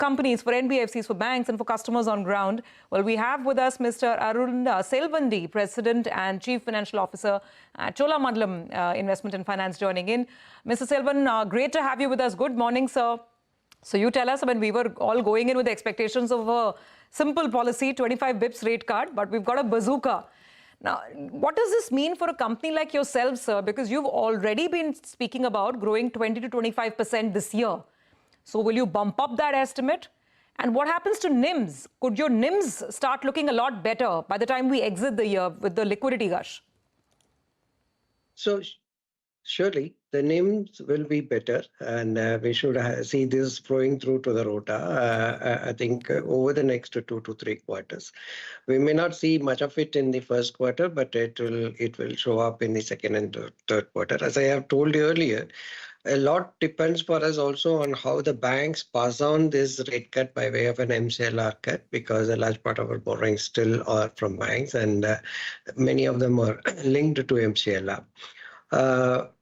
companies, for NBFCs, for banks, and for customers on ground. Well, we have with us Mr. Arul Selvan, President and Chief Financial Officer at Cholamandalam Investment and Finance, joining in. Mr. Selvan, great to have you with us. Good morning, sir. So you tell us, we were all going in with the expectations of a simple policy, 25 bips rate cut, but we've got a bazooka. Now, what does this mean for a company like yourself, sir? Because you've already been speaking about growing 20 to 25% this year. So will you bump up that estimate? And what happens to NIMs? Could your NIMs start looking a lot better by the time we exit the year with the liquidity gush? So surely the NIMs will be better, and we should see this flowing through to the ROTA, I think, over the next 2 to 3 quarters. We may not see much of it in the first quarter, but it will show up in the second and third quarter. As I have told you earlier, a lot depends for us also on how the banks pass on this rate cut by way of an MCLR cut, because a large part of our borrowings still are from banks, and many of them are linked to MCLR.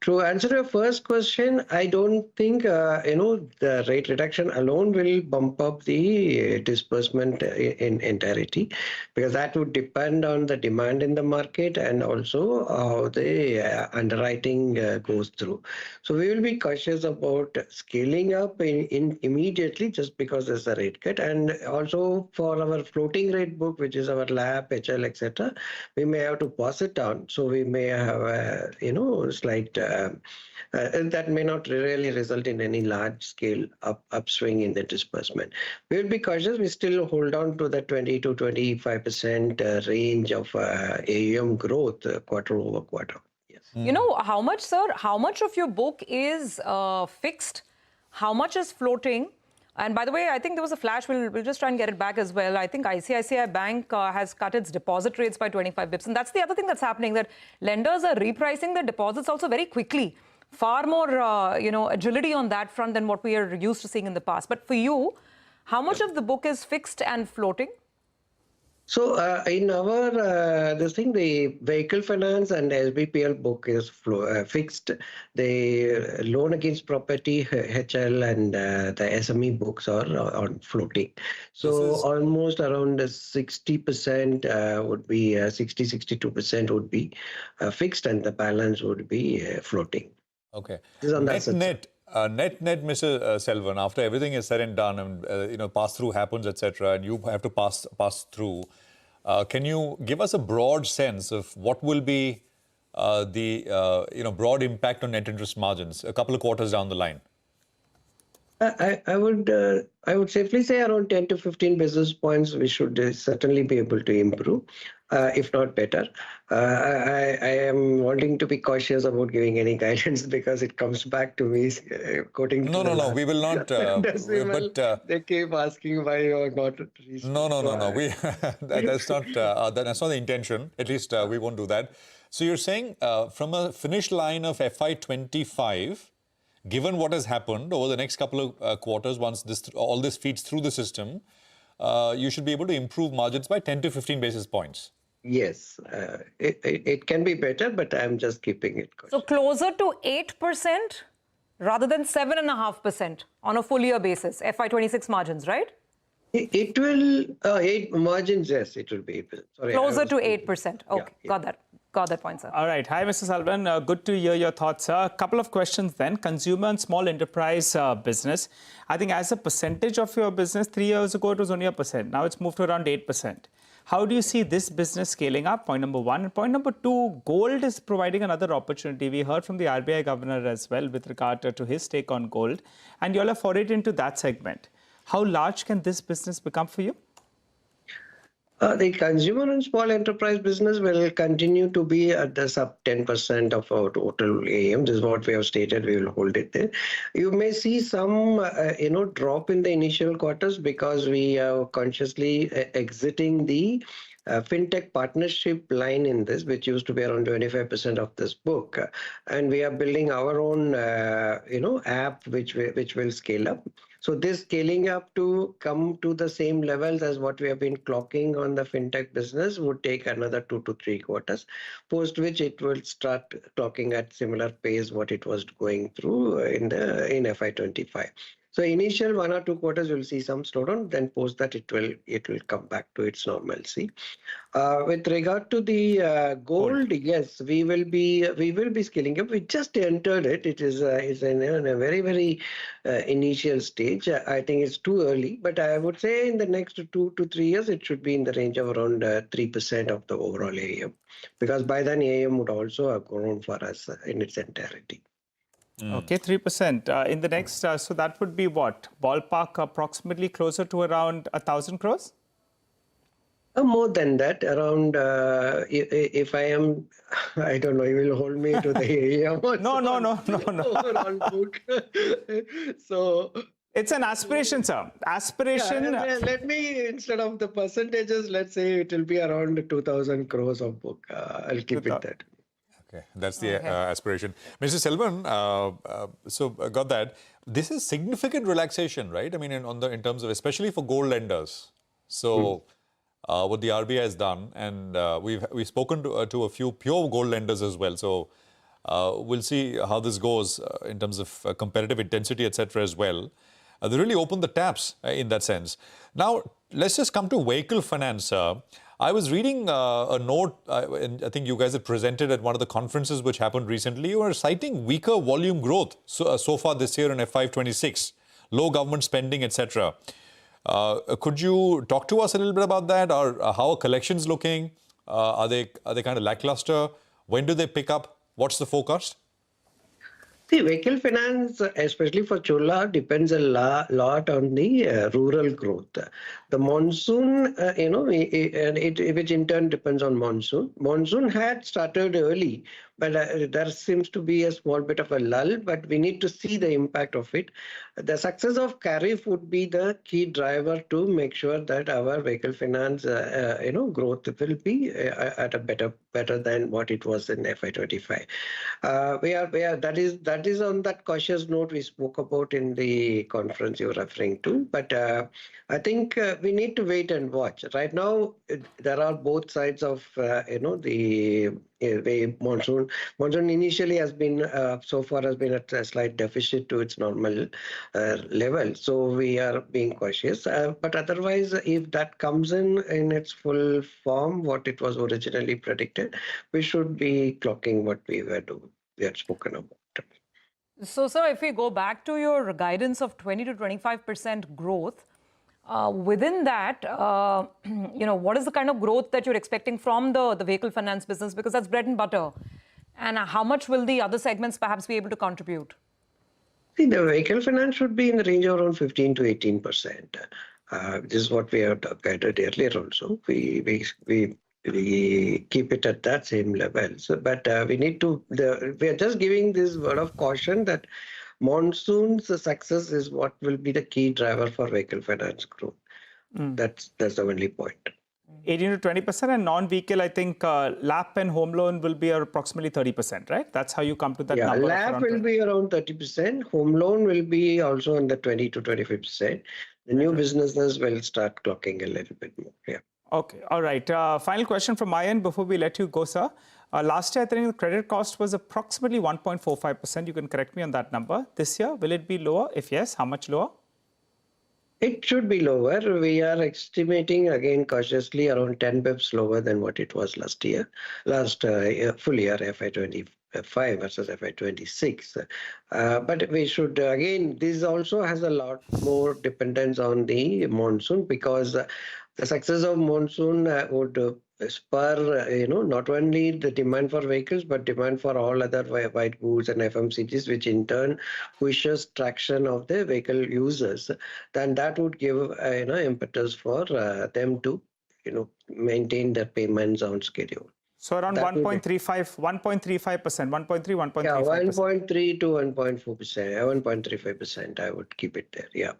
To answer your first question, I don't think the rate reduction alone will bump up the disbursement in entirety, because that would depend on the demand in the market and also how the underwriting goes through. So we will be cautious about scaling up in immediately just because there's a rate cut, and also for our floating rate book, which is our LAP, HL, etc., we may have to pass it down. So we may have a slight that may not really result in any large scale upswing in the disbursement. We will be cautious. We still hold on to the 20 to 25% range of AUM growth quarter over quarter. Yes. You know, how much, sir? How much of your book is fixed? How much is floating? And by the way, I think there was a flash. We'll just try and get it back as well. I think ICICI Bank has cut its deposit rates by 25 bips. And that's the other thing that's happening, that lenders are repricing their deposits also very quickly. Far more, agility on that front than what we are used to seeing in the past. But for you, how much of the book is fixed and floating? So in our the vehicle finance and SBPL book is fixed. The loan against property, HL, and the SME books are on floating. So almost around 60% would be 62% would be fixed, and the balance would be floating. Okay. Net, Mr. Selvan, after everything is said and done, and pass-through happens, etc., and you have to pass through, can you give us a broad sense of what will be the broad impact on net interest margins a couple of quarters down the line? I would safely say around 10 to 15 basis points we should certainly be able to improve, if not better. I am wanting to be cautious about giving any guidance because it comes back to me quoting. No, we will not. They keep asking why you are not. No. That's not the intention. At least we won't do that. So you're saying from a finish line of FY25. Given what has happened over the next couple of quarters, once all this feeds through the system, you should be able to improve margins by 10 to 15 basis points. Yes, it can be better, but I'm just keeping it cautious. So closer to 8% rather than 7.5% on a full year basis, FY26 margins, right? It will, 8 margins, yes, it will be. Sorry, closer to 8%. Okay, yeah. Got that point, sir. All right. Hi, Mr. Selvan. Good to hear your thoughts, sir. A couple of questions then. Consumer and small enterprise business. I think as a percentage of your business, 3 years ago, it was only 1%. Now it's moved to around 8%. How do you see this business scaling up? Point number one. And point number two, gold is providing another opportunity. We heard from the RBI governor as well with regard to his take on gold. And you all have forayed into that segment. How large can this business become for you? The consumer and small enterprise business will continue to be at the sub 10% of our total AUM. This is what we have stated. We will hold it there. You may see some, drop in the initial quarters because we are consciously exiting the fintech partnership line in this, which used to be around 25% of this book, and we are building our own, app which will scale up. So this scaling up to come to the same levels as what we have been clocking on the fintech business would take another 2 to 3 quarters, post which it will start clocking at similar pace what it was going through in FY25. So initial 1 or 2 quarters will see some slowdown. Then post that it will come back to its normalcy. With regard to the gold, yes, we will be scaling up. We just entered it. It is in a very initial stage. I think it's too early, but I would say in the next 2 to 3 years, it should be in the range of around 3% of the overall AUM, because by then AUM would also have grown for us in its entirety. Okay, 3%. In the next, so that would be what? Ballpark approximately closer to around 1,000 crores? More than that, around, if I am, I don't know, you will hold me to the AUM. No. Overall book. So it's an aspiration, sir. Aspiration. Yeah, let me, instead of the percentages, let's say it will be around 2,000 crores of book. I'll keep it that. Okay, that's the aspiration. Mr. Selvan, got that. This is significant relaxation, right? I mean, in terms of, especially for gold lenders. So what the RBI has done, and we've spoken to a few pure gold lenders as well. So we'll see how this goes in terms of competitive intensity, etc. as well. They really opened the taps in that sense. Now, let's just come to vehicle finance. I was reading a note, and I think you guys had presented at one of the conferences which happened recently. You were citing weaker volume growth so far this year in FY26, low government spending, etc. Could you talk to us a little bit about that, or how are collections looking? Are they kind of lackluster? When do they pick up? What's the forecast? The vehicle finance, especially for Chola, depends a lot on the rural growth. The monsoon, which in turn depends on monsoon. Monsoon had started early, but there seems to be a small bit of a lull, but we need to see the impact of it. The success of Kharif would be the key driver to make sure that our vehicle finance, growth will be at a better than what it was in FY25. That is on that cautious note we spoke about in the conference you're referring to. But I think we need to wait and watch. Right now, there are both sides of the monsoon. Monsoon initially has been so far has been at a slight deficit to its normal level. So we are being cautious. But otherwise, if that comes in its full form, what it was originally predicted, we should be clocking what we had spoken about. So, sir, if we go back to your guidance of 20 to 25% growth, within that, what is the kind of growth that you're expecting from the vehicle finance business? Because that's bread and butter. And how much will the other segments perhaps be able to contribute? See, the vehicle finance should be in the range of around 15 to 18%. This is what we have guided earlier also. We keep it at that same level. So, but we are just giving this word of caution that monsoon's success is what will be the key driver for vehicle finance growth. That's the only point. 18 to 20%, and non-vehicle, I think LAP and home loan will be approximately 30%, right? That's how you come to that number. Yeah, LAP will be around 30%. Home loan will be also in the 20 to 25%. The new businesses will start clocking a little bit more. Yeah. Okay, all right. Final question from my end before we let you go, sir. Last year, I think the credit cost was approximately 1.45%. You can correct me on that number. This year, will it be lower? If yes, how much lower? It should be lower. We are estimating, again, cautiously around 10 bips lower than what it was last full year, FY25 versus FY26. But we should, again, this also has a lot more dependence on the monsoon, because the success of monsoon would spur, not only the demand for vehicles, but demand for all other white goods and FMCGs, which in turn pushes traction of the vehicle users. Then that would give, impetus for them to, maintain their payments on schedule. So around 1.35%, 1.3, Yeah, 1.3 to 1.4%, 1.35%. I would keep it there. Yeah.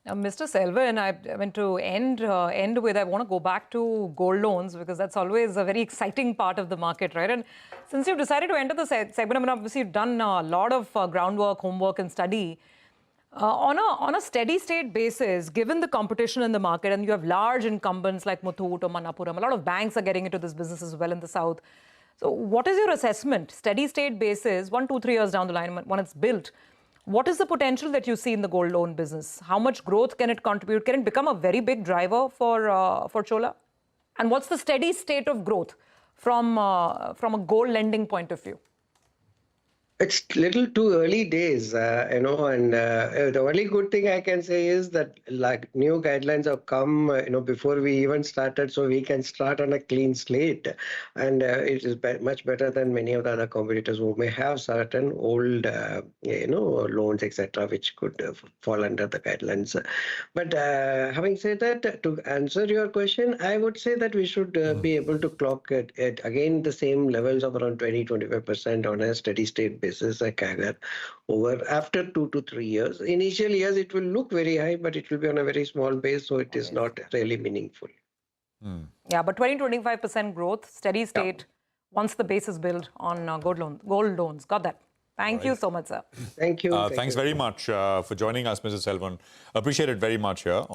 Mr. Selvan, I mean, to end with, I want to go back to gold loans, because that's always a very exciting part of the market, right? And since you've decided to enter the segment, I mean, obviously you've done a lot of groundwork, homework and study. On a steady state basis, given the competition in the market, and you have large incumbents like Muthoot or Manappuram, a lot of banks are getting into this business as well in the south. So what is your assessment, steady state basis, 1, 2, 3 years down the line when it's built? What is the potential that you see in the gold loan business? How much growth can it contribute? Can it become a very big driver for Chola? And what's the steady state of growth from a gold lending point of view? It's little too early days, and the only good thing I can say is that like new guidelines have come, before we even started, so we can start on a clean slate, and it is much better than many of the other competitors who may have certain old, loans, etc., which could fall under the guidelines. But having said that, to answer your question, I would say that we should be able to clock at again the same levels of around 20-25% on a steady state basis. A CAGR over after 2 to 3 years. Initial years, it will look very high, but it will be on a very small base, so it is not really meaningful. Yeah, but 20-25% growth, steady state, once the base is built on gold loans. Got that. Thank you so much, sir. Thank you. Thanks very much for joining us, Mrs. Selvan. Appreciate it very much here.